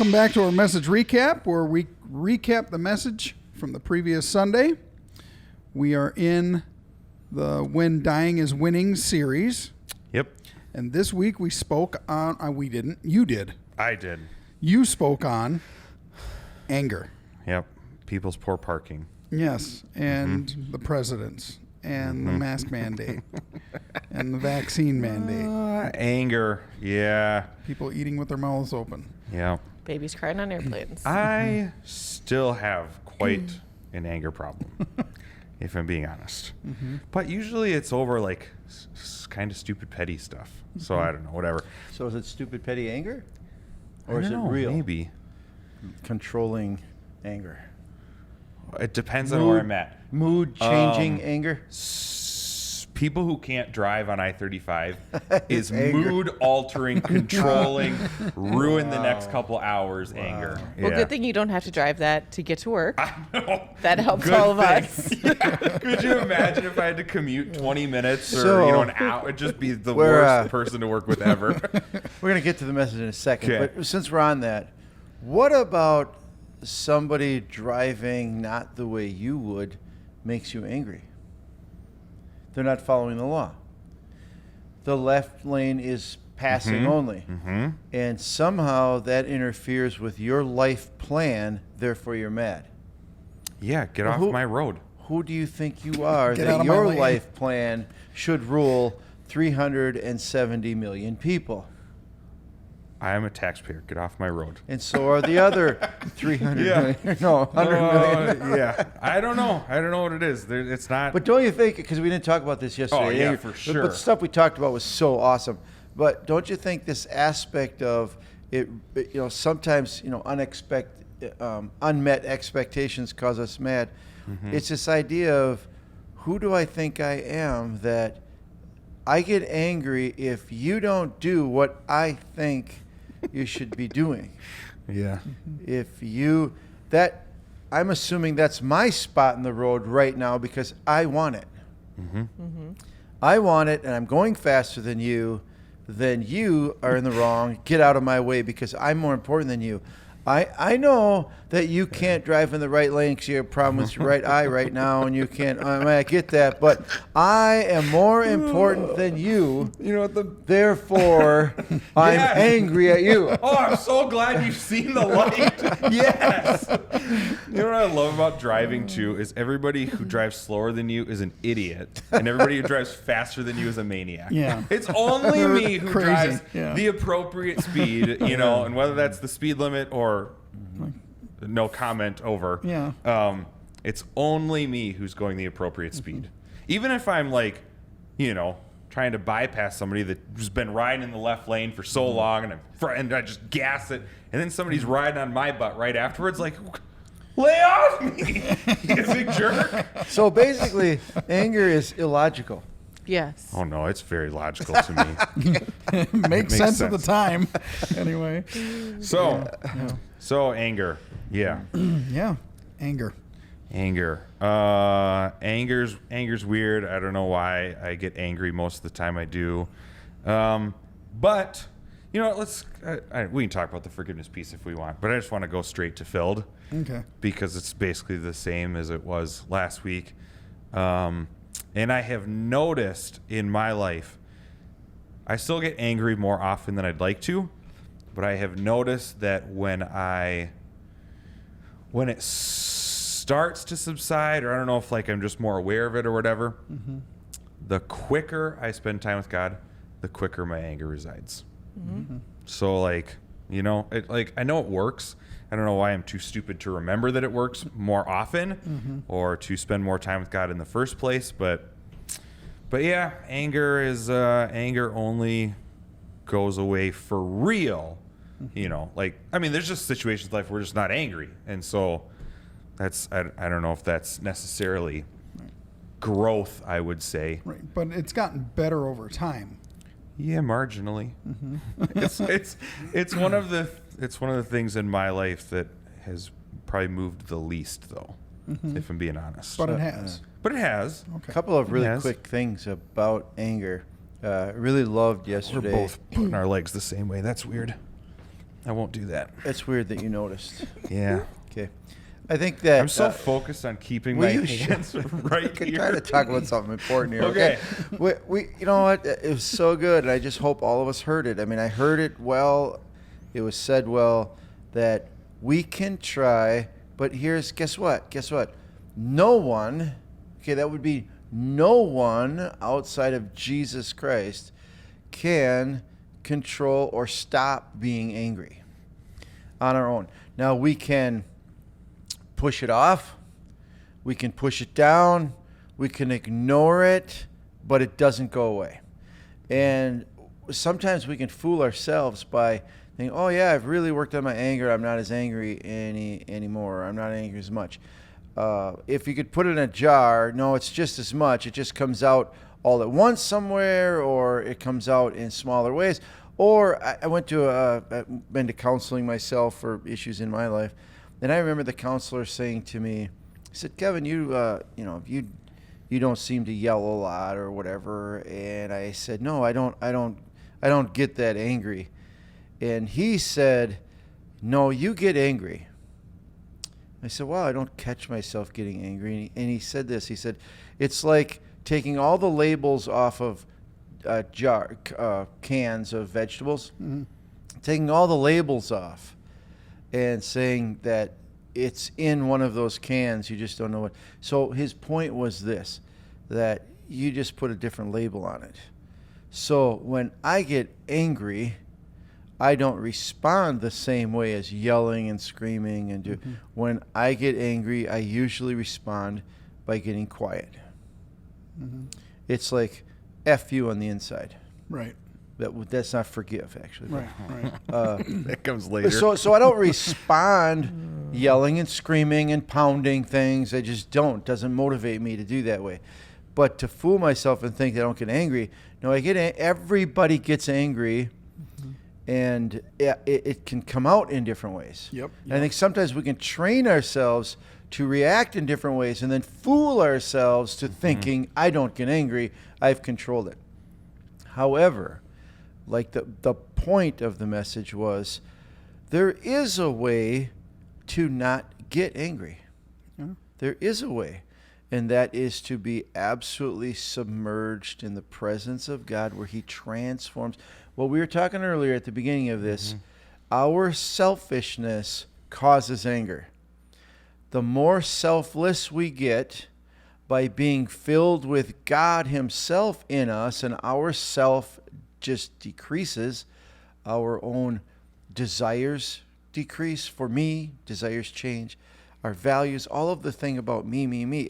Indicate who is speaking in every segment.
Speaker 1: Welcome back to our message recap, where we recap the message from the previous Sunday. We are in the When Dying is Winning series.
Speaker 2: Yep.
Speaker 1: And this week we spoke on, we didn't, you did.
Speaker 2: I did.
Speaker 1: You spoke on anger.
Speaker 2: Yep. People's poor parking.
Speaker 1: Yes, and the presidents, and the mask mandate, and the vaccine mandate.
Speaker 2: Anger. Yeah.
Speaker 1: People eating with their mouths open.
Speaker 2: Yeah.
Speaker 3: Babies crying on airplanes.
Speaker 2: I still have quite an anger problem, if I'm being honest. But usually it's over like kind of stupid petty stuff. So I don't know, whatever.
Speaker 4: So is it stupid petty anger? Or
Speaker 2: I
Speaker 4: is it
Speaker 2: don't know,
Speaker 4: real?
Speaker 2: Maybe.
Speaker 4: Controlling anger.
Speaker 2: It depends on where I'm at.
Speaker 4: Mood changing anger?
Speaker 2: People who can't drive on I-35 is
Speaker 4: Anger.
Speaker 2: mood altering, controlling, ruin the next couple hours anger.
Speaker 3: Well,
Speaker 2: Yeah.
Speaker 3: good thing you don't have to drive that to get to work.
Speaker 2: I know.
Speaker 3: That helps
Speaker 2: Good
Speaker 3: all of
Speaker 2: thing.
Speaker 3: us.
Speaker 2: Yeah. Could you imagine if I had to commute 20 minutes or
Speaker 4: So-
Speaker 2: an hour? It'd just be the
Speaker 4: We're,
Speaker 2: worst person to work with ever.
Speaker 4: We're going to get to the message in a second.
Speaker 2: Okay.
Speaker 4: But since we're on that, what about somebody driving not the way you would makes you angry? They're not following the law. The left lane is passing only. And somehow that interferes with your life plan, therefore you're mad.
Speaker 2: Yeah, get off
Speaker 4: who-
Speaker 2: my road.
Speaker 4: Who do you think you are
Speaker 1: Get out
Speaker 4: that
Speaker 1: of my
Speaker 4: your
Speaker 1: lane.
Speaker 4: life plan should rule 370 million people?
Speaker 2: I am a taxpayer. Get off my road.
Speaker 4: And so are the other 300
Speaker 2: Yeah.
Speaker 4: million. No, 100 million.
Speaker 2: Yeah. I don't know. I don't know what it is. It's not.
Speaker 4: But don't you think, because we didn't talk about this yesterday.
Speaker 2: Oh, yeah,
Speaker 4: but-
Speaker 2: for sure.
Speaker 4: But the stuff we talked about was so awesome. But don't you think this aspect of it, sometimes, unmet expectations cause us mad. It's this idea of who do I think I am that I get angry if you don't do what I think you should be doing.
Speaker 2: Yeah.
Speaker 4: If you, I'm assuming that's my spot in the road right now because I want it. I want it, and I'm going faster than you. Then you are in the wrong. Get out of my way because I'm more important than you. I know that you can't drive in the right lane because you have a problem with your right eye right now, and you can't. I get that, but I am more important than you.
Speaker 2: You know what
Speaker 4: Therefore, I'm
Speaker 2: Yes.
Speaker 4: angry at you.
Speaker 2: Oh, I'm so glad you've seen the light. Yes. You know what I love about driving too is everybody who drives slower than you is an idiot, and everybody who drives faster than you is a maniac.
Speaker 1: Yeah.
Speaker 2: It's only me who
Speaker 1: Crazy.
Speaker 2: drives
Speaker 1: Yeah.
Speaker 2: the appropriate speed, and whether that's the speed limit or no comment over.
Speaker 1: Yeah.
Speaker 2: It's only me who's going the appropriate speed. Even if I'm like, trying to bypass somebody that's been riding in the left lane for so long, and I just gas it, and then somebody's riding on my butt right afterwards, like, lay off me, you big jerk.
Speaker 4: So basically, anger is illogical.
Speaker 3: Yes.
Speaker 2: Oh no, it's very logical to me.
Speaker 1: Makes sense at the time. Anyway.
Speaker 2: So anger, yeah.
Speaker 1: Yeah. Anger.
Speaker 2: Anger's weird. I don't know why I get angry most of the time. I do, but let's we can talk about the forgiveness piece if we want. But I just want to go straight to filled,
Speaker 1: Okay.
Speaker 2: because it's basically the same as it was last week, and I have noticed in my life, I still get angry more often than I'd like to, but I have noticed that when it starts to subside, or I don't know if I'm just more aware of it or whatever, the quicker I spend time with God, the quicker my anger resides. So I know it works. I don't know why I'm too stupid to remember that it works more often or to spend more time with God in the first place. But yeah, anger only goes away for real. There's just situations in life where we're just not angry. And so I don't know if that's necessarily growth, I would say.
Speaker 1: Right. But it's gotten better over time.
Speaker 2: Yeah, marginally. It's one of the things in my life that has probably moved the least, though, if I'm being honest.
Speaker 1: But it has.
Speaker 2: But it has.
Speaker 1: Okay.
Speaker 4: A couple of really
Speaker 2: Yes.
Speaker 4: quick things about anger. Really loved
Speaker 2: We're
Speaker 4: yesterday.
Speaker 2: both putting our legs the same way. That's weird. I won't do that.
Speaker 4: It's weird that you noticed.
Speaker 2: Yeah.
Speaker 4: Okay. I think that
Speaker 2: I'm so focused on keeping
Speaker 4: will
Speaker 2: my
Speaker 4: you
Speaker 2: hands right
Speaker 4: can
Speaker 2: here.
Speaker 4: try to talk about something important here.
Speaker 2: Okay.
Speaker 4: We you know what? It was so good, and I just hope all of us heard it. I mean, I heard it well. It was said well that we can try, but guess what? Guess what? No one, okay, that would be no one outside of Jesus Christ can control or stop being angry on our own. Now, we can push it off, we can push it down, we can ignore it, but it doesn't go away. And sometimes we can fool ourselves by thinking, oh yeah, I've really worked on my anger, I'm not as angry anymore, I'm not angry as much. If you could put it in a jar, no, it's just as much, it just comes out all at once somewhere, or it comes out in smaller ways. Or I went to I've been to counseling myself for issues in my life, and I remember the counselor saying to me, he said, Kevin, you don't seem to yell a lot or whatever. And I said, no, I don't get that angry. And he said, no, you get angry. I said, well, I don't catch myself getting angry. And he said this, he said, it's like taking all the labels off of cans of vegetables, taking all the labels off and saying that it's in one of those cans, you just don't know what. So his point was this, that you just put a different label on it. So when I get angry, I don't respond the same way as yelling and screaming and do. When I get angry, I usually respond by getting quiet. It's like F you on the inside.
Speaker 1: Right.
Speaker 4: That's not forgive, actually.
Speaker 1: Right.
Speaker 2: That comes later.
Speaker 4: So I don't respond yelling and screaming and pounding things. I just don't. Doesn't motivate me to do that way. But to fool myself and think that I don't get angry, no, everybody gets angry, and it can come out in different ways.
Speaker 1: Yep.
Speaker 4: And I think sometimes we can train ourselves to react in different ways and then fool ourselves to thinking, I don't get angry, I've controlled it. However, like the point of the message was, there is a way to not get angry. There is a way. And that is to be absolutely submerged in the presence of God, where he transforms. Well, we were talking earlier at the beginning of this, our selfishness causes anger. The more selfless we get by being filled with God himself in us, and our self just decreases, our own desires decrease. For me, desires change. Our values, all of the thing about me.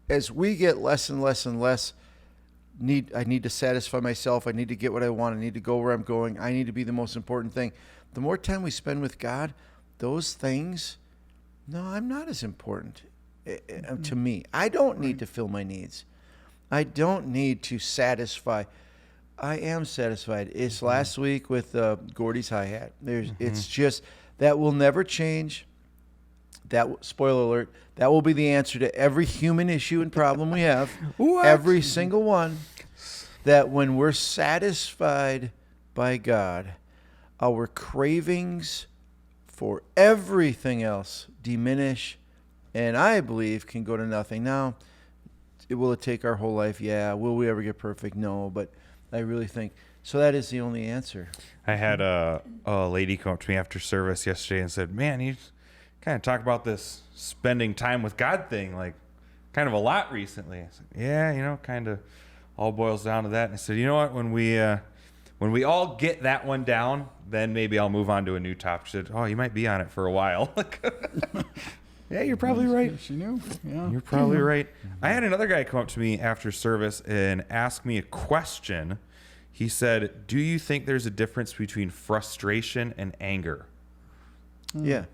Speaker 4: As we get less and less and less, I need to satisfy myself. I need to get what I want. I need to go where I'm going. I need to be the most important thing. The more time we spend with God, those things, no, I'm not as important to me. I don't need to fill my needs. I don't need to satisfy. I am satisfied. It's last week with Gordy's hi-hat. It's just, that will never change. That, spoiler alert, that will be the answer to every human issue and problem we have. Every single one. That when we're satisfied by God, our cravings for everything else diminish, and I believe can go to nothing. Now, will it take our whole life? Yeah. Will we ever get perfect? No. But I really think, so that is the only answer.
Speaker 2: I had a lady come up to me after service yesterday and said, man, you kind of talk about this spending time with God thing, like kind of a lot recently. I said, yeah, kind of all boils down to that. And I said, you know what, when we all get that one down, then maybe I'll move on to a new topic. She said, oh, you might be on it for a while. Yeah, you're probably right.
Speaker 1: She knew. Yeah.
Speaker 2: You're probably right. I had another guy come up to me after service and ask me a question. He said, do you think there's a difference between frustration and anger?
Speaker 4: Yeah.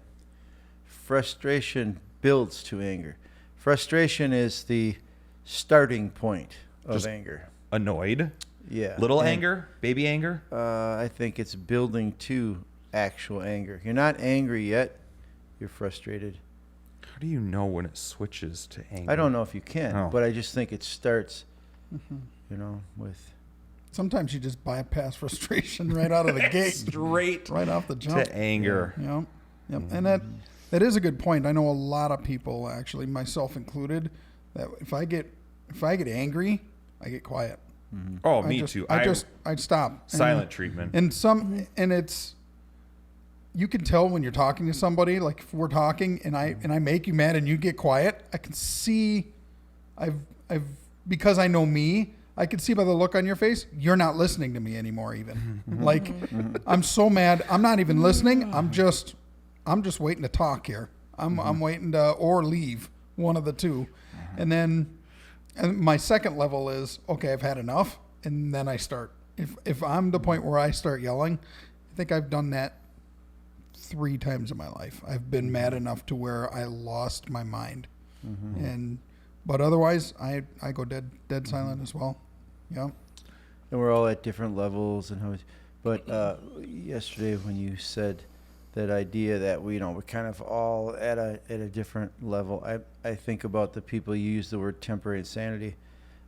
Speaker 4: Frustration builds to anger. Frustration is the starting point of
Speaker 2: Just
Speaker 4: anger.
Speaker 2: Annoyed?
Speaker 4: Yeah.
Speaker 2: Little anger? Baby anger?
Speaker 4: I think it's building to actual anger. You're not angry yet. You're frustrated.
Speaker 2: How do you know when it switches to anger?
Speaker 4: I don't know if you can,
Speaker 2: Oh.
Speaker 4: but I just think it starts, with
Speaker 1: Sometimes you just bypass frustration right out of the gate.
Speaker 2: Straight
Speaker 1: right off the jump.
Speaker 2: to anger.
Speaker 1: Yep. And that is a good point. I know a lot of people, actually, myself included, that if I get angry, I get quiet.
Speaker 2: Oh, me too.
Speaker 1: I'd stop.
Speaker 2: Silent treatment.
Speaker 1: And it's, you can tell when you're talking to somebody, like if we're talking and I make you mad and you get quiet, I can see because I know me, I can see by the look on your face, you're not listening to me anymore even. Like I'm so mad, I'm not even listening. I'm just waiting to talk here. I'm waiting to or leave, one of the two. And my second level is, okay, I've had enough, and then I start. If I'm the point where I start yelling, I think I've done that 3 times in my life. I've been mad enough to where I lost my mind. But otherwise, I go dead silent as well. Yeah.
Speaker 4: And we're all at different levels but yesterday when you said that idea that we're kind of all at a different level, I think about the people. You use the word temporary insanity,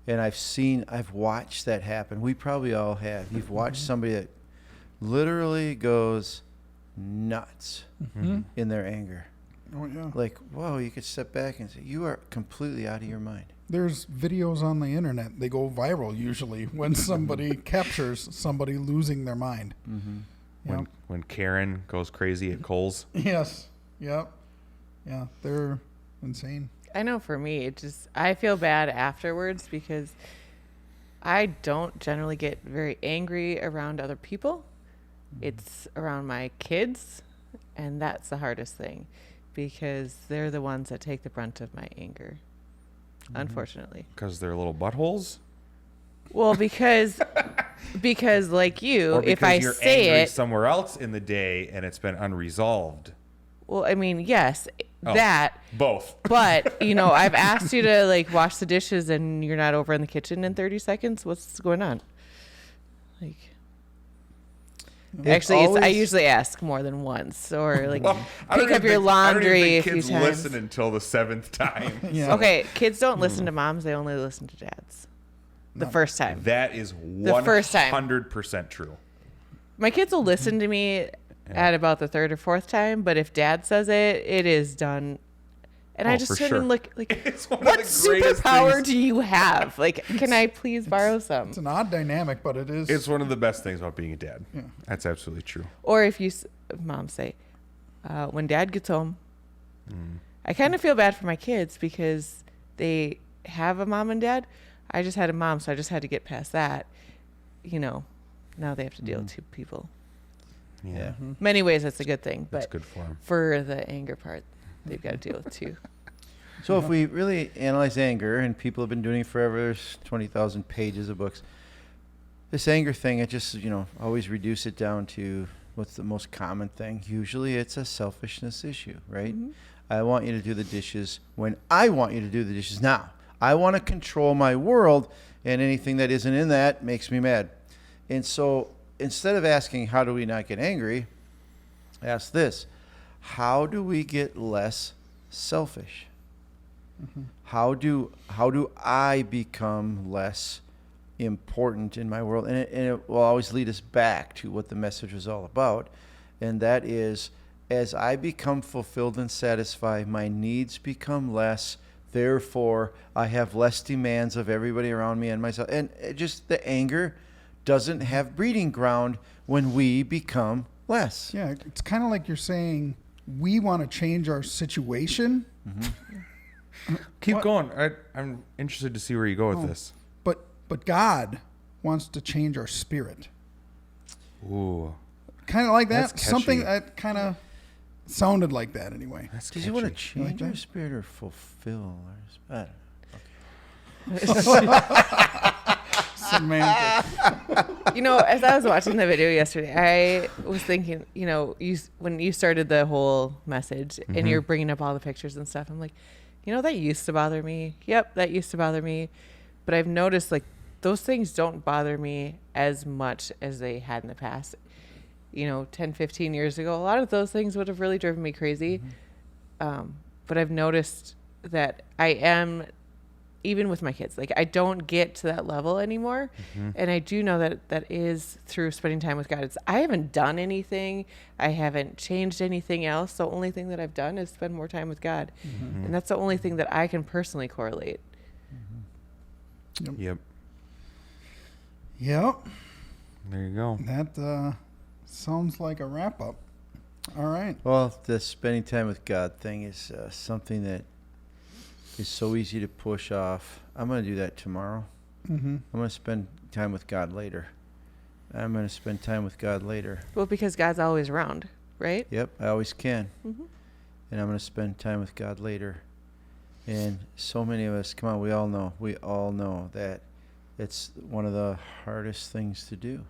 Speaker 4: and I've watched that happen. We probably all have. You've watched somebody that literally goes nuts in their anger.
Speaker 1: Oh yeah.
Speaker 4: Like, whoa, you could step back and say, you are completely out of your mind.
Speaker 1: There's videos on the internet. They go viral usually when somebody captures somebody losing their mind.
Speaker 2: When Karen goes crazy at Kohl's.
Speaker 1: Yes. Yep. Yeah. They're insane.
Speaker 3: I know for me, I feel bad afterwards because I don't generally get very angry around other people. It's around my kids, and that's the hardest thing because they're the ones that take the brunt of my anger, unfortunately.
Speaker 2: Because they're little buttholes?
Speaker 3: Well, because like you,
Speaker 2: Or because
Speaker 3: if I
Speaker 2: you're
Speaker 3: say
Speaker 2: angry
Speaker 3: it
Speaker 2: somewhere else in the day and it's been unresolved.
Speaker 3: Well, I mean, yes,
Speaker 2: Oh,
Speaker 3: that.
Speaker 2: Both.
Speaker 3: But, I've asked you to like wash the dishes and you're not over in the kitchen in 30 seconds. What's going on? Like, I usually ask more than once, or like pick up your laundry a few
Speaker 2: kids
Speaker 3: times.
Speaker 2: listen until the 7th time.
Speaker 1: Yeah.
Speaker 3: Okay, kids don't listen to moms; they only listen to dads. The first time.
Speaker 2: That is
Speaker 3: The first time.
Speaker 2: 100% true.
Speaker 3: My kids will listen to me at about the 3rd or 4th time, but if dad says it, it is done. And I just turn and look like,
Speaker 2: It's one of
Speaker 3: what
Speaker 2: the greatest
Speaker 3: superpower
Speaker 2: things.
Speaker 3: do you have? Like, can I please borrow some?
Speaker 1: It's an odd dynamic, but it is.
Speaker 2: It's one of the best things about being a dad.
Speaker 1: Yeah.
Speaker 2: That's absolutely true.
Speaker 3: Or if mom say, when dad gets home, I kind of feel bad for my kids because they have a mom and dad. I just had a mom, so I just had to get past that. Now they have to deal with 2 people.
Speaker 2: Yeah.
Speaker 3: Many ways, that's a good thing.
Speaker 2: That's
Speaker 3: But
Speaker 2: good for them.
Speaker 3: for the anger part, they've got to deal with 2.
Speaker 4: So if we really analyze anger, and people have been doing it forever, there's 20,000 pages of books. This anger thing, it just, always reduce it down to what's the most common thing. Usually it's a selfishness issue, right? I want you to do the dishes when I want you to do the dishes now. I want to control my world, and anything that isn't in that makes me mad. And so instead of asking, how do we not get angry, ask this: how do we get less selfish? How do I become less important in my world? And it will always lead us back to what the message was all about, and that is, as I become fulfilled and satisfied, my needs become less. Therefore, I have less demands of everybody around me and myself. And just the anger doesn't have breeding ground when we become less.
Speaker 1: Yeah, it's kind of like you're saying we want to change our situation.
Speaker 2: Keep going. I'm interested to see where you go with this.
Speaker 1: But God wants to change our spirit.
Speaker 2: Ooh.
Speaker 1: Kind of like
Speaker 2: That's
Speaker 1: that.
Speaker 2: catchy.
Speaker 1: Something that kind of sounded like that anyway.
Speaker 2: That's
Speaker 4: Does he want to
Speaker 2: catchy.
Speaker 4: change
Speaker 1: Like
Speaker 4: our
Speaker 1: that?
Speaker 4: spirit or fulfill our spirit?
Speaker 1: Semantic.
Speaker 3: As I was watching the video yesterday, I was thinking, when you started the whole message and you're bringing up all the pictures and stuff, I'm like, that used to bother me. Yep, that used to bother me. But I've noticed, like, those things don't bother me as much as they had in the past. 10, 15 years ago, a lot of those things would have really driven me crazy. But I've noticed that I am even with my kids. Like I don't get to that level anymore. And I do know that that is through spending time with God. I haven't done anything. I haven't changed anything else. The only thing that I've done is spend more time with God. And that's the only thing that I can personally correlate.
Speaker 2: Yep.
Speaker 1: Yep.
Speaker 2: There you go.
Speaker 1: That sounds like a wrap up. All right.
Speaker 4: Well, the spending time with God thing is something that is so easy to push off. I'm going to do that tomorrow. I'm going to spend time with God later. I'm going to spend time with God later.
Speaker 3: Well, because God's always around, right?
Speaker 4: Yep, I always can. And I'm going to spend time with God later. And so many of us, come on, we all know that it's one of the hardest things to do.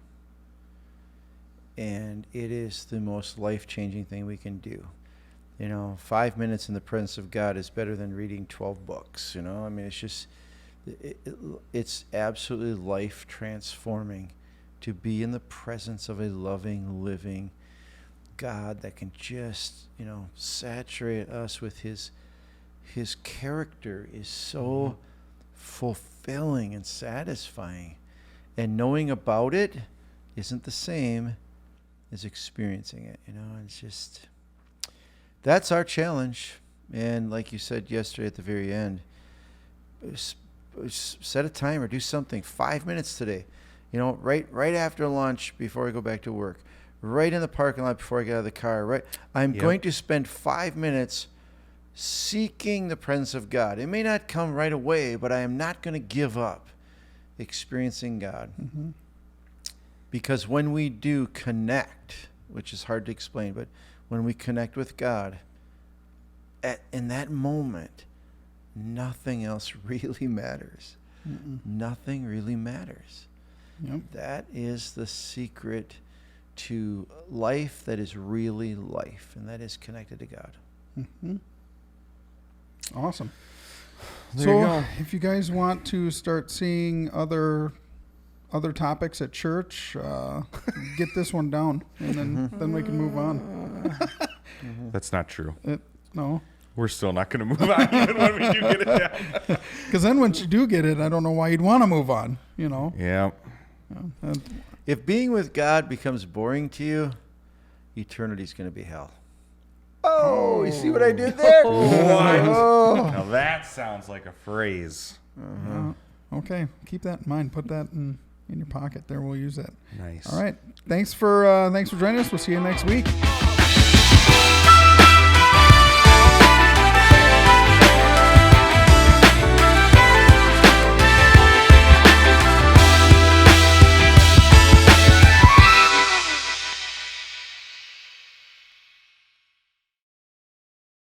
Speaker 4: And it is the most life-changing thing we can do. 5 minutes in the presence of God is better than reading 12 books. I mean, it's just, it's absolutely life-transforming to be in the presence of a loving, living God that can just, saturate us with his character is so fulfilling and satisfying. And knowing about it isn't the same as experiencing it. It's just, that's our challenge. And like you said yesterday at the very end, set a timer, do something, 5 minutes today, right after lunch before I go back to work, right in the parking lot before I get out of the car, right? I'm going to spend 5 minutes seeking the presence of God. It may not come right away, but I am not going to give up experiencing God. Because when we do connect, which is hard to explain, but when we connect with God, in that moment, nothing else really matters. Nothing really matters.
Speaker 1: Yep.
Speaker 4: That is the secret to life that is really life, and that is connected to God.
Speaker 1: Awesome.
Speaker 2: There you go.
Speaker 1: If you guys want to start seeing other topics at church, get this one down, and then we can move on.
Speaker 2: That's not true.
Speaker 1: No.
Speaker 2: We're still not going to move on even when we do get it down.
Speaker 1: Because then once you do get it, I don't know why you'd want to move on,
Speaker 2: Yeah.
Speaker 4: If being with God becomes boring to you, eternity's going to be hell. Oh, you see what I did there?
Speaker 2: What? Now that sounds like a phrase.
Speaker 1: Okay, keep that in mind. Put that in your pocket there. We'll use that.
Speaker 2: Nice.
Speaker 1: All right. Thanks for joining us. We'll see you next week.